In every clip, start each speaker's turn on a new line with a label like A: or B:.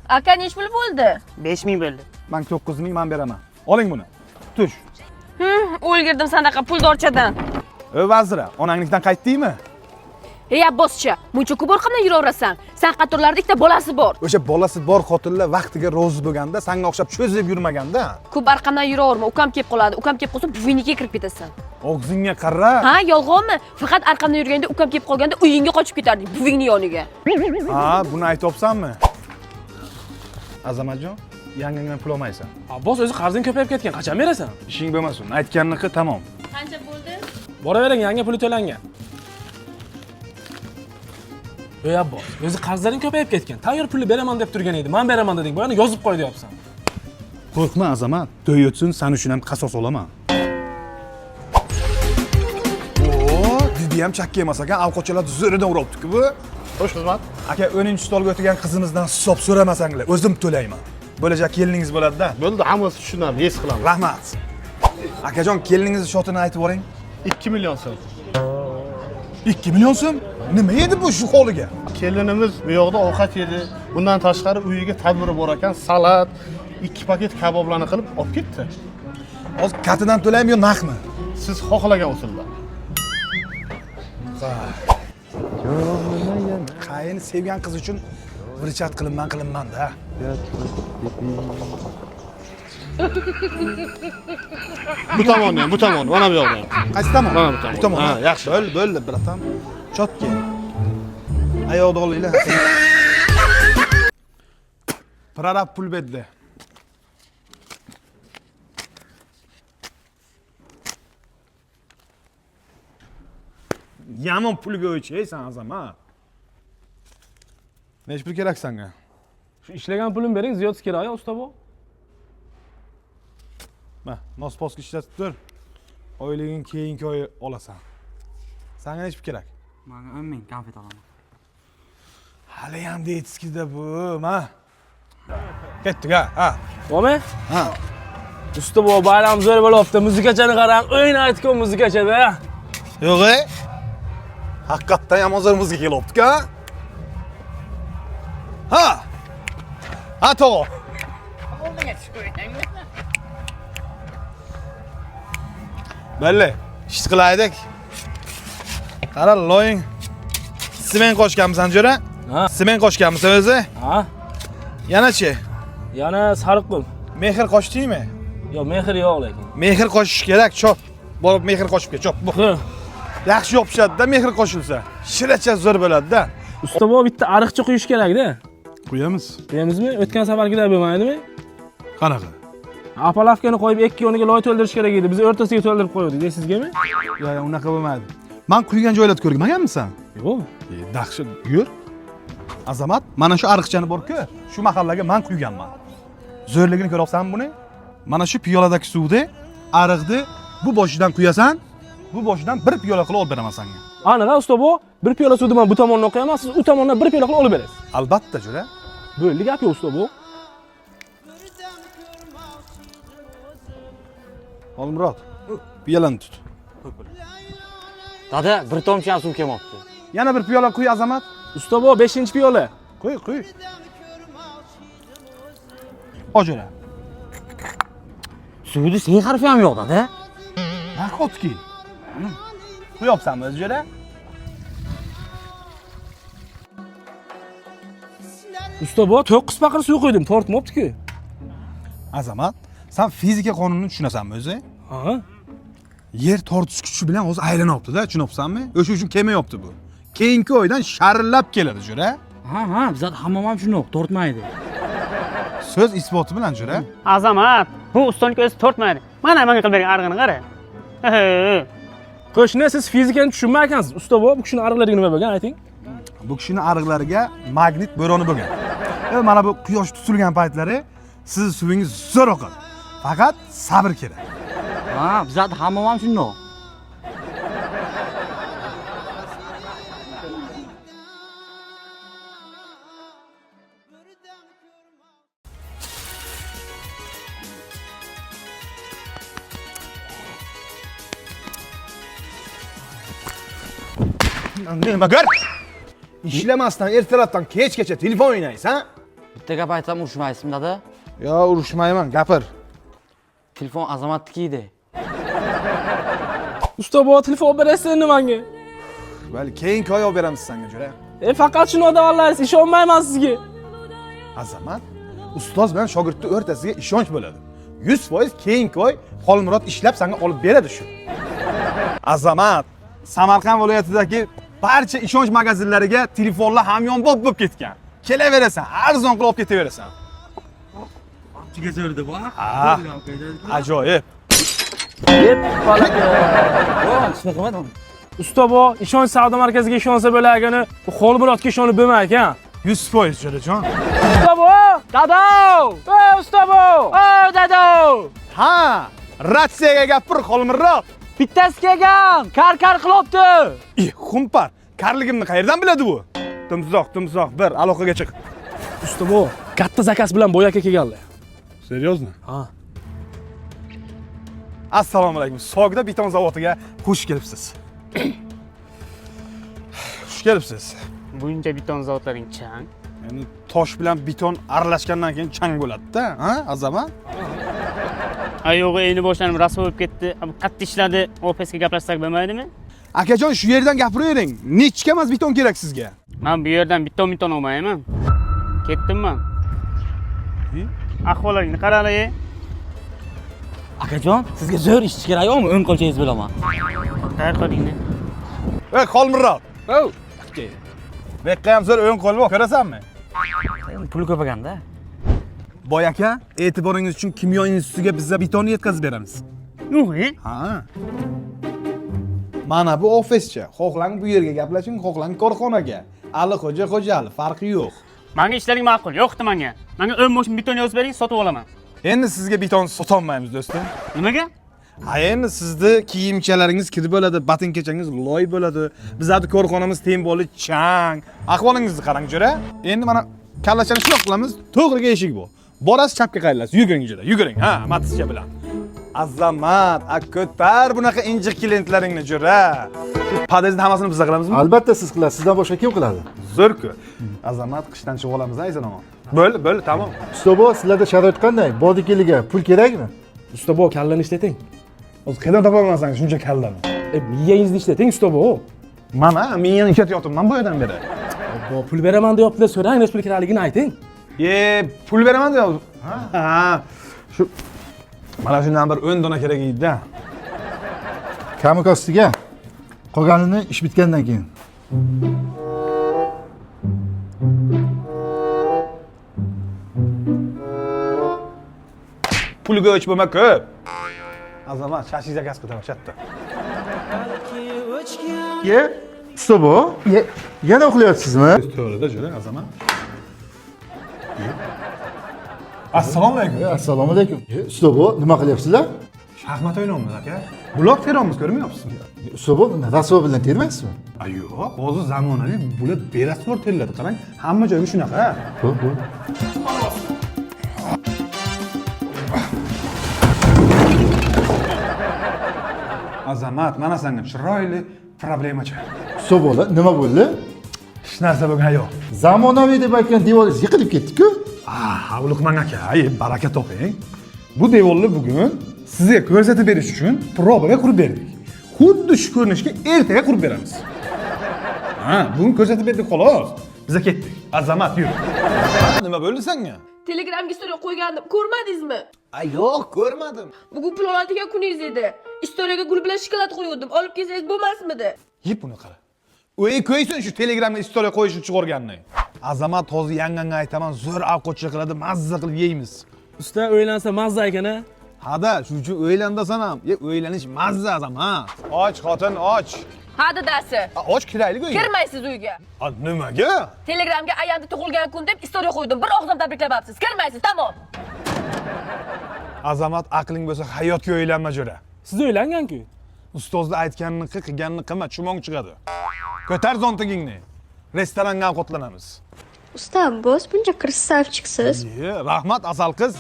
A: Aka nech pul bo'ldi?
B: 5000 bo'ldi.
C: Men 9000 men beraman. Oling buni. Tush.
A: O'lgirdim sanaqa puldorchadan.
C: Vazira, onangnikdan qaytdingmi?
A: Ey abboscha, muncha ko'p orqamdan yuraverasan. San qatorlarda ikkita bolasi bor.
C: O'sha bolasi bor xotinlar vaqtiga rozi bo'lganda, senga o'xshab cho'zib yurmaganda.
A: Ko'p orqamdan yuraverma, ukam kelib qoladi. Ukam kelib qolsa, buvinikiga kirib ketasan.
C: Og'zingga qara.
A: Ha, yolg'onmi? Faqat orqamdan yurganda ukam kelib qolganda uyingga qochib ketarding, buvingni yoniga.
C: Ha, buni aytibsanmi? Azamatjon, yangangdan pul olmaysan.
D: Abbos o'zi qarzing ko'payib ketgan, qachon berasan?
C: Ishing bo'lmasin. Aytganniki tamom.
A: Qancha bo'ldi?
D: Boravering, yangi puli to'langan. Ey Abbos, o'zi qarzlaring ko'payib ketgan. Tayyor pulni beraman deb turgan edi. Men beraman deding. Buni yozib qo'y deyapsan.
C: Qo'rqma Azamat, to'y o'tsin, sen uchun ham qasos olaman. Didi ham chakka emas ekan, avqochalar zo'ridan uribdi-ku bu.
E: Xo'sh, xizmat.
C: Aka, 10-stolga o'tirgan qizimizdan hisob so'ramasanglar, o'zim to'layman. Bo'lajak keliningiz bo'ladi-da.
E: Bo'ldi, hammasi tushunarli, his qilaman.
C: Rahmat. Akajon, keliningizning shotini aytib boring.
E: 2 million so'm.
C: 2 million so'm? Nima edi bu shu holiga?
E: Kelinimiz bu yoqda ovqat yedi. Bundan tashqari uyiga tadbiri bor ekan, salat, 2 paket kaboblarni qilib olib ketdi.
C: Hozir katidan to'laymi yo naqmi?
E: Siz xohlagan usulda.
C: Qayini sevgan qiz uchun birchat qilinman-da.
E: Bu tomonni ham, bu tomonni, mana bu yoqda.
C: Qaysi tomon?
E: Mana bu tomon.
C: Bu tomon.
E: Ha, yaxshi.
C: Bo'ldi, bratam. Chotki. Ayoqda olinglar. Prorab pul berdi. Yomon pulga o'chaysan Azamat. Nech pul kerak senga?
D: Shu ishlagan pulim bering, ziyodasi kerak-ya, usta bu.
C: Ma, nosposka ishlatib tur. Oyliging keyingi oy olasan. Senga nech pul kerak?
B: Menga 10 ming konfet olaman.
C: Hali ham deytskida bu, ma. Ketdik ha.
D: Bo'lmi?
C: Ha.
D: Usta bu bayram zo'r bo'lyapti. Muzikachani qarang, o'ynayotgan muzikachada.
C: Yo'q-ey. Haqiqatdan ham hozir muzika kelyapti-ku. Ha. Ha, to'g'ri. Belli, ish qilaylik. Qara, loying. Simen qo'shganmisan jo'ra?
D: Ha.
C: Simen qo'shganmisan o'zi?
D: Ha?
C: Yana-chi?
D: Yana sariq qul.
C: Mehr qo'shdingmi?
D: Yo'q, mehr yo'q lekin.
C: Mehr qo'shish kerak, chop. Borib mehr qo'shib ket, chop. Yaxshi yopishadi-da, mehr qo'shilsa. Shiracha zo'r bo'ladi-da.
D: Usta bu bitta ariqcha quyish kerak-da.
C: Quyamiz.
D: Qo'yamizmi? O'tgan safargidek bo'lmaydimi?
C: Qanaqa?
D: Apalavkani qo'yib ikki yoniga loy to'ldirish kerak edi. Biz o'rtasiga to'ldirib qo'ydik, deysizmi?
C: Yo'q, unaqa bo'lmaydi. Men quygan joylarni ko'rmaganmisan?
D: Yo'q.
C: Dahshat, yur. Azamat, mana shu ariqchani bor-ku, shu mahallaga men quyganman. Zo'rligini ko'ryapsanmi buni? Mana shu piyoladagi suvni, ariqni bu boshidan quyasan, bu boshidan bir piyola qilib olib beraman senga.
D: Aniq, usta bu bir piyola suvni men bu tomondan qo'yaman, siz u tomondan bir piyola qilib olib berasiz.
C: Albatta, jo'ra.
D: Bo'ldi gap yo'q usta bu.
C: Olmurod, piyolani tut.
B: Dada, bir tomchi ham suv kelmabdi.
C: Yana bir piyola quy Azamat.
D: Usta bu 5-piyola.
C: Quy. Hojira.
B: Suvni sen harfi ham yo'q, dada.
C: Nahotki. Quyapsanmi o'zjira?
D: Usta bu 9 paqir suv qo'ydim, tortmabdi-ku.
C: Azamat, sen fizika qonunini tushunasanmi o'zi?
D: Ha?
C: Yer tortish kuchi bilan o'zi aylanyapti-da, tushunibsanmi? O'sha uchun kelmayapti bu. Keyingi oydan sharillab keladi, jo'ra.
B: Ha, bizlar hammam ham shundoq, tortmaydi.
C: So'z isboti bilan, jo'ra.
F: Azamat, bu ustonlik o'zi tortmaydi. Mana menga qilib bergan arg'ini qara.
D: Qo'shni, siz fizikani tushunmaykansiz. Usta bu kishining ariqlariga nima bo'lgan, ayting.
C: Bu kishining ariqlariga magnit bo'roni bo'lgan. Mana bu quyosh tutilgan paytlari siz suvingiz zo'r oqadi. Faqat sabr kerak.
B: Ha, bizlar hammam ham shundoq.
C: Nima gör? İşlemasdan ertalabdan kechgacha telefon o'ynaysan?
B: bitta gap aytsam urushmaysizmi dada?
C: Yo, urushmayman, gapir.
B: Telefon Azamatniki edi.
D: Usta bu telefon olib berasiz endi menga.
C: Bali keyingi oy olib beramiz senga jo'ra.
D: Faqat shuni odavanlarsiz, ishonmayman sizga.
C: Azamat, ustoz bilan shogirdning o'rtasiga ishonch bo'ladi. 100% keyingi oy Xolmurod ishlab senga olib beradi shu. Azamat, Samarqand viloyatidagi barcha ishonch magazinlariga telefonlar hamyonbop bo'lib ketgan. Kelaverasan, arzon qilib olib ketaverasan.
B: Chiga so'rdi bu.
C: Ha. Ajoyib.
D: Deb qoladi.
B: Shuna qilmadim.
D: Usta bu ishonch savdo markaziga ishonsa bo'lagini, bu Xolmurodga ishonib bo'lmaydi-ku.
C: 100% jo'rajon.
D: Usta bu! Dado! Ey usta bu! Ey dado!
C: Ha, ratsiyaga gapir Xolmurod.
B: Bittasi kelgan, kar qilibdi.
C: Xumpar, karligimni qayerdan biladi bu? Timsoq, bir aloqaga chiq.
D: Usta bu katta zakaz bilan bo'yaka kelganlar.
C: Seriozmi?
D: Ha.
C: Assalomu alaykum. Sog'da beton zavodiga xush kelibsiz. Xush kelibsiz.
F: Buncha beton zavodlaring chang.
C: Endi tosh bilan beton aralashgandan keyin chang bo'ladi-da, ha, Azamat?
F: Ayog'i endi boshlanib rasvo bo'lib ketdi. Bu qattiq ishladi. Ofisga gaplashsak bo'lmaydimi?
C: Akajon, shu yerdan gapiravering. Nechga emas beton kerak sizga?
F: Men bu yerdan beton olmayman. Ketdim men. Ahvolaringni qarang-a.
B: Akajon, sizga zo'r ish kerakmi? O'ng qo'lchangiz bilaman.
F: Tayyor qiling.
C: Ey, Xolmurod.
B: Oh,
C: Bekka ham zo'r o'yin qo'lib ko'rasanmi?
B: pul ko'paganda.
C: Boy aka, e'tiboringiz uchun kimyo institutiga bizga betonni yetkazib beramiz.
F: Yo'q-e?
C: Ha. Mana bu ofischa. Xohlang bu yerga gaplashing, xohlang korxonaga. Ali xo'jali, farqi yo'q.
F: Menga ishlaring ma'qul. Yo'qdi menga. Menga 10 mo'shin beton yozib bering, sotib olaman.
C: Endi sizga beton sotolmaymiz, do'stim.
F: Nimaga?
C: Ha, endi sizni kiyimchalaringiz kirib bo'ladi, botinkachangiz loy bo'ladi. Bizning korxonamiz temboli chang. Ahvolingizni qarang, jo'ra. Endi mana kallachani shunaqa qilamiz, to'g'riga eshik bu. Borasiz chapga qayrilasiz, yuguring jo'ra, yuguring. Ha, matischa bilan. Azamat, ko'tar bunaqa injiq klientlaringni jo'ra. Podyezdni hammasini biz qilamizmi?
G: Albatta siz qilasiz. Sizdan boshqa kim qiladi?
C: Zo'r-ku. Azamat qishdan chiqib olamiz, ayzanaman. Bo'ldi, tamom.
G: Usta bu, sizlarda sharoit qanday? Bodikiliga pul kerakmi?
D: Usta bu kallani ishlating.
C: O'zi qayerdan topaman shuncha kallani?
D: Miyangizni ishlating usta bu.
C: Mana miyani ishlatyapman bu yerdan beri.
D: Bu pul beraman deyaptilar, so'rang, nech pul kerakligini ayting.
C: Pul beraman deyapsiz. Ha. Shu mana shundan bir 10 dona kerak edi-da.
G: Kamikostiga. Qolganini ish bitgandan keyin.
C: Pulga o'ch bo'lma ko'p. Azamat, shashiga gaz qilib shatda.
G: Ye, usta bu? Yana uxlayapsizmi?
C: To'g'rida jo'ra, Azamat. Assalomu alaykum.
G: Assalomu alaykum. Usta bu, nima qilyapsizlar?
C: Shaxmat o'ynayapmiz aka. Blok teramiz, ko'rmayapsizmi?
G: Usta bu, rasvo bilan termaysizmi?
C: Yo'q, hozir zamonaviy bular berasvor terladi, qarang. Hamma joyga shunaqa.
G: Bu.
C: Azamat, mana senga chiroyli problemacha.
G: Usta bu, nima bo'ldi?
C: Hech narsa bo'lgan yo'q.
G: Zamonaviy deb aytgan devoringiz yiqilib ketdi-ku.
C: Luqman aka, baraka toping. Bu devorni bugun sizga ko'rsatib berish uchun probaga qurib berdik. Xuddi shu ko'rinishga ertaga qurib beramiz. Bugun ko'rsatib berdik xolos. Biz ketdik. Azamat, yur. Nima bo'ldi senga?
A: Telegramga story qo'ygandim, ko'rmadingizmi?
C: Yo'q, ko'rmadim.
A: Bugun pul oladigan kuningiz edi. Istoriyaga gul bilan shokolad qo'ygandim. Olib kelsangiz bo'lmasmidi?
C: Yeb buni qara. Qo'ysin shu Telegramga istoriya qo'yishni chiqarganini. Azamat hozir yanganga aytaman, zo'r ovqatcha qiladi, mazza qilib yeymiz.
D: Usta o'ylansa mazza ekan-a?
C: Hada, shuning uchun o'ylandasan ham. O'ylanish mazza Azamat. Och xotin, och.
A: Ha dadasi.
C: Och kiraylik uyga.
A: Kirmaysiz uyga.
C: Nimaga?
A: Telegramga ayamni tug'ilgan kun deb istoriya qo'ydim. Bir og'zim tabriklamabsiz. Kirmaysiz, tamom.
C: Azamat, aqling bo'lsa hayotga o'ylanma jo'ra.
D: Siz o'ylangan-ku.
C: Ustozni aytganini qilganini qilma, chumong chiqadi. Ko'tar zontigingni. Restoranga ovqatlanamiz.
H: Usta, boz buncha krasavchiksiz.
C: Rahmat asal qiz.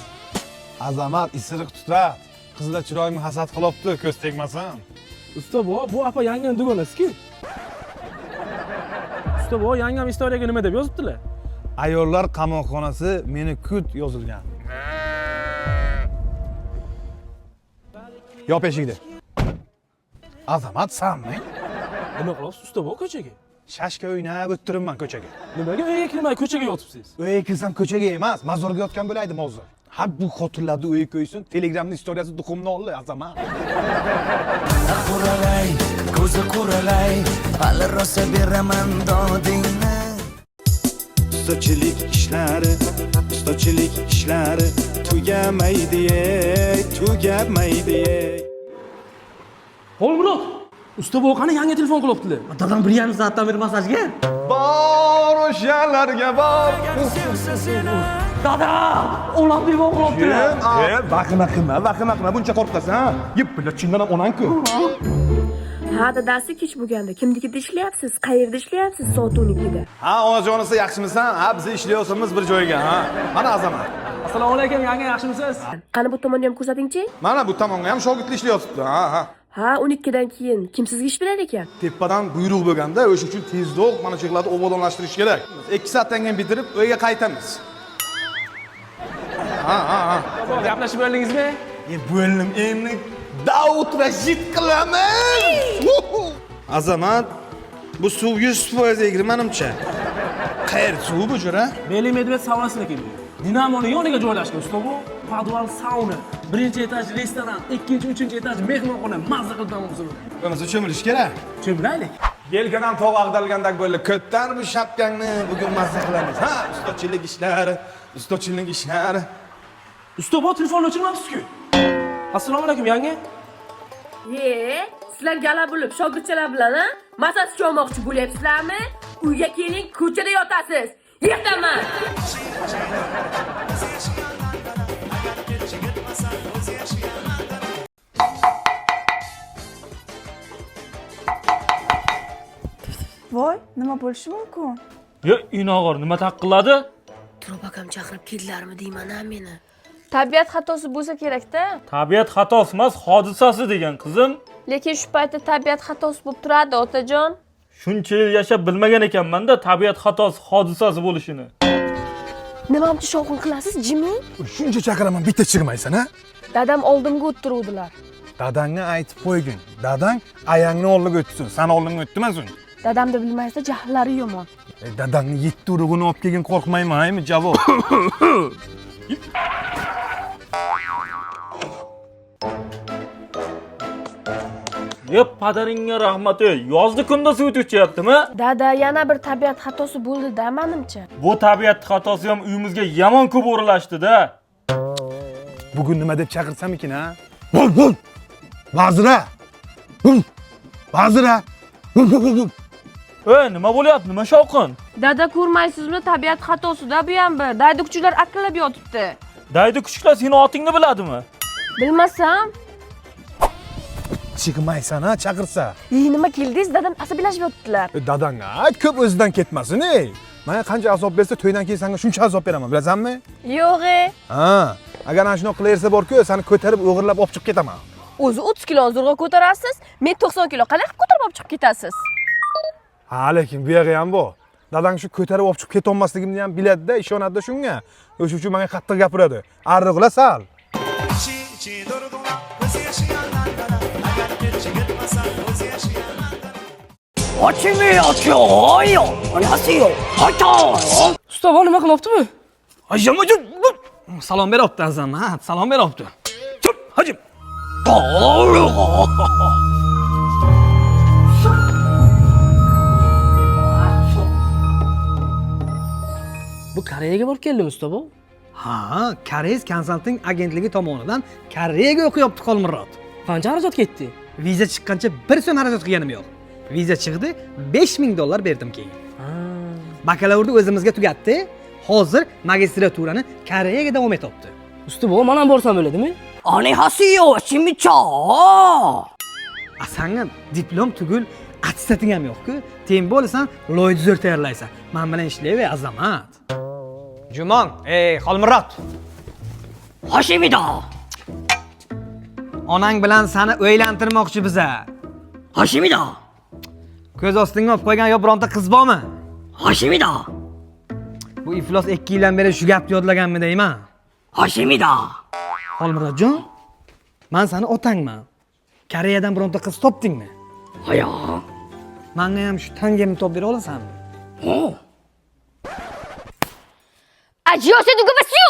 C: Azamat isiriq tutar. Qizlar chiroyimni hasad qilibdi, ko'z tegmasin.
D: Usta bu apa yangam dugonasi-ku. Usta bu yangam istoriyaga nima deb yozibdilar?
C: Ayollar qamoqxonasi meni kut yozilgan. Yop eshikni. Azamat sanmi?
D: Nima qilyapsiz usta bu ko'chaga?
C: Shashka o'ynab o'tiribman ko'chaga.
D: Nimaga uyga kirmay ko'chaga yotibsiz?
C: Uyga kirsam ko'chaga emas, mozorga yotgan bo'laydim hozir. Ha bu xotinlarni uyga qo'ysin, Telegramning istoriyasi duqumni oldi, azamat.
I: Quralay, ko'zi quralay, hali rosa beraman dodingni. Ustachilik ishlari tugamaydi.
D: Xolmurod, usta bu qani yangi telefon qilyaptilar.
B: Dadam 1,5 soatdan beri masajga.
C: Bor o'shalarga bor.
B: Dada, o'g'lim telefon qilyaptilar.
C: Vahima qilma, buncha qo'rqasan, ha? Yeb pilla chindan ham onang-ku.
A: Ha, dadasi kech bo'lganda kimnikida ishlayapsiz? Qayerda ishlayapsiz? Soat 12da.
C: Ha, onajonisi yaxshimisan? Ha, biz ishlayapmiz bir joyga, ha. Mana azamat.
D: Assalomu alaykum, yangi yaxshimisiz?
A: Qani bu tomonni ham ko'rsating-chi?
C: Mana bu tomonga ham shogirdlar ishlayapti, ha.
A: Ha, 12dan keyin kim sizga ish berar ekan?
C: Tepadan buyruq bo'lganda, o'sha uchun tezroq mana shu yerlarni obodonlashtirish kerak. 2 soatdan keyin bitirib uyga qaytamiz. Ha.
D: Baba, gaplashib oldingizmi?
C: Bo'lim endi Davud Rashid qilamiz. Azamat, bu suv 100% egri menimcha. Qayer suv bu jura?
D: Beli Medved saunasida keldi. Dinamoni yoniga joylashgan usta bu. Podval sauna, 1-etaj restoran, 2-3 etaj mehmonxona, mazza qilib dam olsin.
C: Bo'lmasa cho'milish kerak.
D: Cho'milaylik.
C: Yelkadan tog' ag'darilgandek bo'ldi. Ko'tar bu shapkangni bugun mazza qilamiz. Ha, ustachilik ishlari.
D: Usta bu telefonni o'chirmabsiz-ku. Assalomu alaykum, yangi.
A: Sizlar gala bo'lib, shogirdchalar bilan, ha? Masaj olmoqchi bo'lyapsizlarmi? Uyga keling, ko'chada yotasiz. Ertaman.
J: Voy, nima bo'lishi mumkin?
B: Yo, inog'or nima taqilladi?
A: Turib akam chaqirib keldilarmi deyman-a meni.
J: Tabiat xatosi bo'lsa kerak-da.
B: Tabiat xatosi emas, hodisasi degan qizim.
J: Lekin shu paytda tabiat xatosi bo'lib turadi, otajon.
B: Shuncha yil yashab bilmagan ekanman-da tabiat xatosi, hodisasi bo'lishini.
J: Nimamcha shovqin qilasiz, Jimmy?
C: Shuncha chaqiraman, bitta chiqmaysan, ha?
J: Dadam oldimga o'ttiruvdilar.
C: Dadangga aytib qo'ygin. Dadang ayangni oldiga o'tsin, san oldinga o'tmasin.
J: Dadamni bilmaysa jahllari yomon.
C: Dadangni 7 urug'ini olib kelgin, qo'rqmayman, aymi javob?
B: Yep, padaringga rahmat. Yozda kunda suv o'tyaptimi?
J: Dada, yana bir tabiat xatosi bo'ldi-da, menimcha.
B: Bu tabiat xatosi ham uyimizga yomon ko'p o'ralashdi-da.
C: Bugun nima deb chaqirsam ekan, ha? Bul. Vazira. Vazira.
B: Nima bo'lyapti? Nima shovqin?
J: Dada, ko'rmaysizmi, tabiat xatosida bu ham bir. Daydi kuchuklar akillab yotibdi.
B: Daydi kuchuklar seni otingni biladimi?
J: Bilmasam.
C: Chiqmaysan, ha, chaqirsa.
J: Nima keldingiz? Dadam asabiylashib yotibdilar.
C: Dadangga ayt, ko'p o'zidan ketmasin, ey. Menga qancha azob bersa, to'ydan keyin senga shuncha azob beraman, bilasanmi?
J: Yo'q-e.
C: Ha, agar ana shuni qilaversa bor-ku, seni ko'tarib o'g'irlab olib chiqib ketaman.
J: O'zi 30 kiloni zo'rg'a ko'tarasiz, men 90 kilo qanday qilib ko'tarib olib chiqib ketasiz?
C: Ha, lekin bu yerga ham bor. Dadang shu ko'tarib olib chiqib keta olmasligimni ham biladi-da, ishonadi shunga. O'sha uchun menga qattiq gapiradi. Arriqla sal.
D: Usta bu nima qilyapti-mi?
B: Salom beryapti azamat, salom beryapti. Hajim.
D: Bu Koreyaga borib keldi usta bu.
K: Ha, Koreys konsalting agentligi tomonidan Koreyaga o'qiyapti Xolmurod.
D: Qancha xarajat ketdi?
K: Viza chiqqancha 1 so'm xarajat qilganim yo'q. Viza chiqdi, $5000 berdim keyin. Bakalavrni o'zimizga tugatdi. Hozir magistraturani Koreyaga davom etyapti.
D: Usta bu men ham borsam bo'ladimi?
K: Anihasiyo, chimicho. Asanga diplom tugul, attestating ham yo'q-ku. Ten bo'lsan, loyiha tayyorlaysan. Men bilan ishlayver, azamat. Jumon, Xolmurod. Hoshimido. Onang bilan seni o'ylantirmoqchi biza. Hoshimido. Ko'z ostingga olib qo'ygan yo bironta qiz bormi? Hoshimido. Bu iflos 2 yildan beri shu gapni yodlaganmi deyman.
F: Hoshimida.
K: Xolmurodjon, men seni otangman. Koreyadan bironta qiz topdingmi?
F: Ha yo'q.
K: Menga ham shu tangamni topib bera olasanmi?
J: Ajiyose dugubasiyo.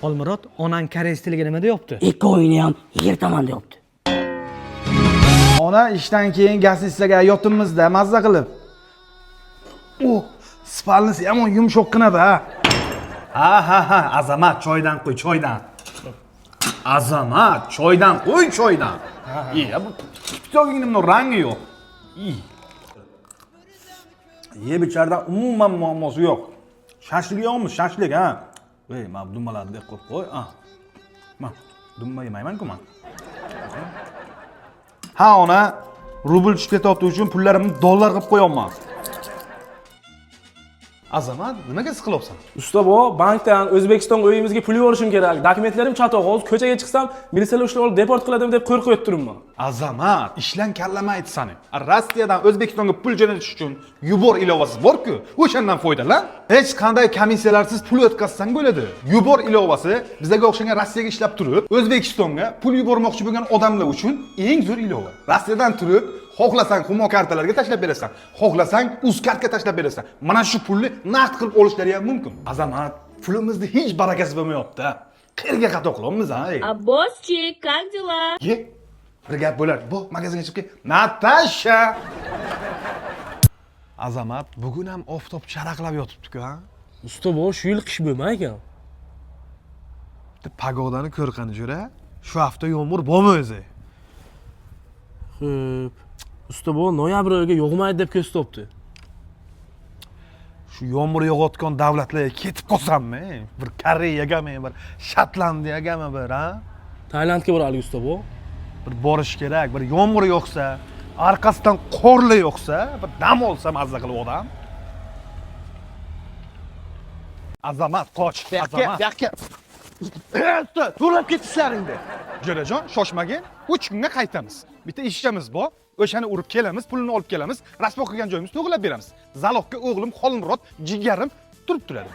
K: Xolmurod, onang koreys tiliga nima deyapti?
F: Ikkovini ham yertaman deyapti.
C: Ona ishdan keyin gazdisiga yotimizda mazza qilib. Spalnisi yomon yumshoqqina-da. Ha, Azamat, choydan qo'y, choydan. Azamat, choydan qo'y, choydan. Bu pitogingni bunun rangi yo'q. Bicharadan umuman muammosi yo'q. Shashlik yo'qmi? Shashlik, ha. Ey, men dummalarni deb qo'y. Men dumma yemayman-ku men. Ha, ona, rubl tushib ketyapti uchun pullarimni dollar qilib qo'yapman. Azamat, nimaga siqilyapsan?
D: Usta bu, bankdan O'zbekistonga uyimizga pul yuborishim kerak. Dokumentlarim chatog'oz, ko'chaga chiqsam, militsiyalar ushlab olib deport qiladimi deb qo'rqib o'tiribman.
C: Azamat, ishlan kallamaydi seni. Rossiyadan O'zbekistonga pul jo'natish uchun yubor ilovasi bor-ku, o'shandan foydalan. Hech qanday komissiyalarsiz pul o'tkazsang bo'ladi. Yubor ilovasi bizga o'xshagan Rossiyaga ishlab turib, O'zbekistonga pul yubormoqchi bo'lgan odamlar uchun eng zo'r ilova. Rossiyadan turib, xohlasang Humo kartalarga tashlab berasan, xohlasang Uzkartga tashlab berasan. Mana shu pulni naqd qilib olishlari ham mumkin. Azamat, pulimizni hech barakasi bo'lmayapti. Qayerga xato qilyapmiz, ha?
A: Bosschi, как дела?
C: Bir gap bo'lar. Bu magazinga chiqib kel. Natasha. Azamat, bugun ham oftob charaqlab yotibdi-ku, ha?
D: Usta bu, shu yil qish bo'lmagan.
C: Pagodani ko'rqani jo'ra, shu hafta yomg'ir bormi o'zi?
D: Xo'p. Usta bu, noyabr oyiga yog'maydi deb ko'rsatibdi.
C: Shu yomg'ir yog'ayotgan davlatlarga ketib qolsammi? Bir Koreyagami, bir Shotlandiyagami bir, ha?
D: Tailandga boraylik usta bu.
C: Bir borish kerak, bir yomg'ir yo'qsa, orqasidan qorli yo'qsa, bir dam olsa mazza qilib odam. Azamat, qoch, Azamat. Yo'qqa. Usta, to'lab ketishlaringda. Jo'rajon, shoshmagin. 3 kunga qaytamiz. Bitta ishimiz bor. O'shani urib kelamiz, pulini olib kelamiz, rasvo qilgan joyimizni to'g'rilab beramiz. Zalogga o'g'lim Xolmurod, jigarim turib turadi.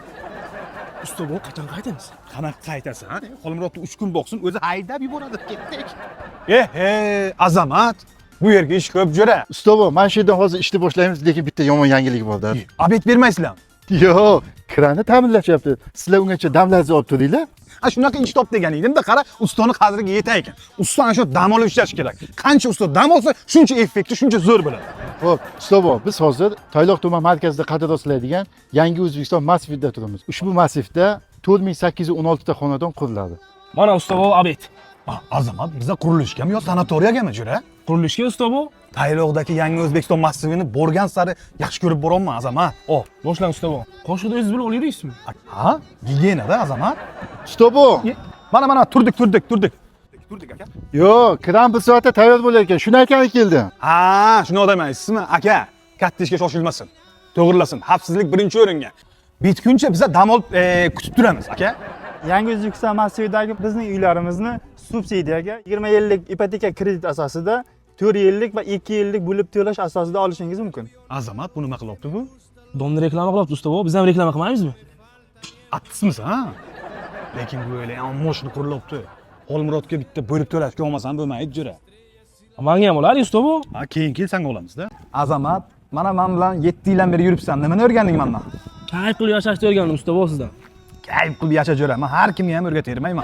D: Usta bu, qachon qaytamiz?
C: Qanaqa qaytasan, ha? Xolmurodni 3 kun boqsin, o'zi haydab yuboradi, ketdik. Azamat, bu yerga ish ko'p jo'ra.
G: Usta bu, mana shu yerdan hozir ishni boshlaymiz, lekin bitta yomon yangilik bor-da.
C: Obed bermaysizlar.
G: Yo'q, kranni ta'minlashyapti. Sizlar ungacha damlarni olib turinglar.
C: Shunaqa ish top deganingda qara, ustani qadriga yetay ekan. Usta ana shu dam olib ishlash kerak. Qancha usta dam olsa, shuncha effekti, shuncha zo'r bo'ladi.
G: Xo'p, usta bu, biz hozir Toyloq tuman markazida qadr osiladigan Yangi O'zbekiston massivida turamiz. Ushbu massivda 4816 ta xonadon quriladi.
D: Mana usta bu, Abed.
C: Azamat, biza qurilishgami yo sanatoriyagami jo'ra?
D: Qurilishga usta bu.
C: Tayloqdagi Yangi O'zbekiston massivini borgan sari yaxshi ko'rib boraman, Azamat.
D: Boshlang usta bu. Qo'shida o'zingiz bilan o'ylaysizmi?
C: Ha? Gigiyenada, Azamat.
G: Usta bu.
C: Mana turdik aka.
G: Yo'q, kran bir soatda tayyor bo'lar ekan. Shuni aytgani keldim.
C: Ha, shuni demaysizmi, aka? Katta ishga shoshilmasin. To'g'rilasin. Xavfsizlik birinchi o'ringa. Bitguncha biza dam olib kutib turamiz, aka.
L: Yangi O'zbekiston massividagi bizning uylarimizni subsidiyaga 20 yillik ipoteka kredit asosida 4 yillik va 2 yillik bo'lib to'lash asosida olishingiz mumkin.
C: Azamat, bu nima qilyapti bu?
D: Domni reklama qilyapti usta bu. Biz ham reklama qilmaymizmi?
C: Attismiz, ha? Lekin bu o'yla moshina qurilyapti. Xolmurodga bitta bo'lib to'lashga olmasam bo'lmaydi, jo'ra.
D: Menga ham oladi usta bu.
C: Ha, keyin kelsang olamizda. Azamat, mana men bilan 7 yildan beri yuribsan. Nimani o'rganding mendan?
D: Kayf qilib yashashni o'rgandim usta bu sizdan.
C: Kayf qilib yasha jo'ra. Men har kimga ham o'rgatavermayman.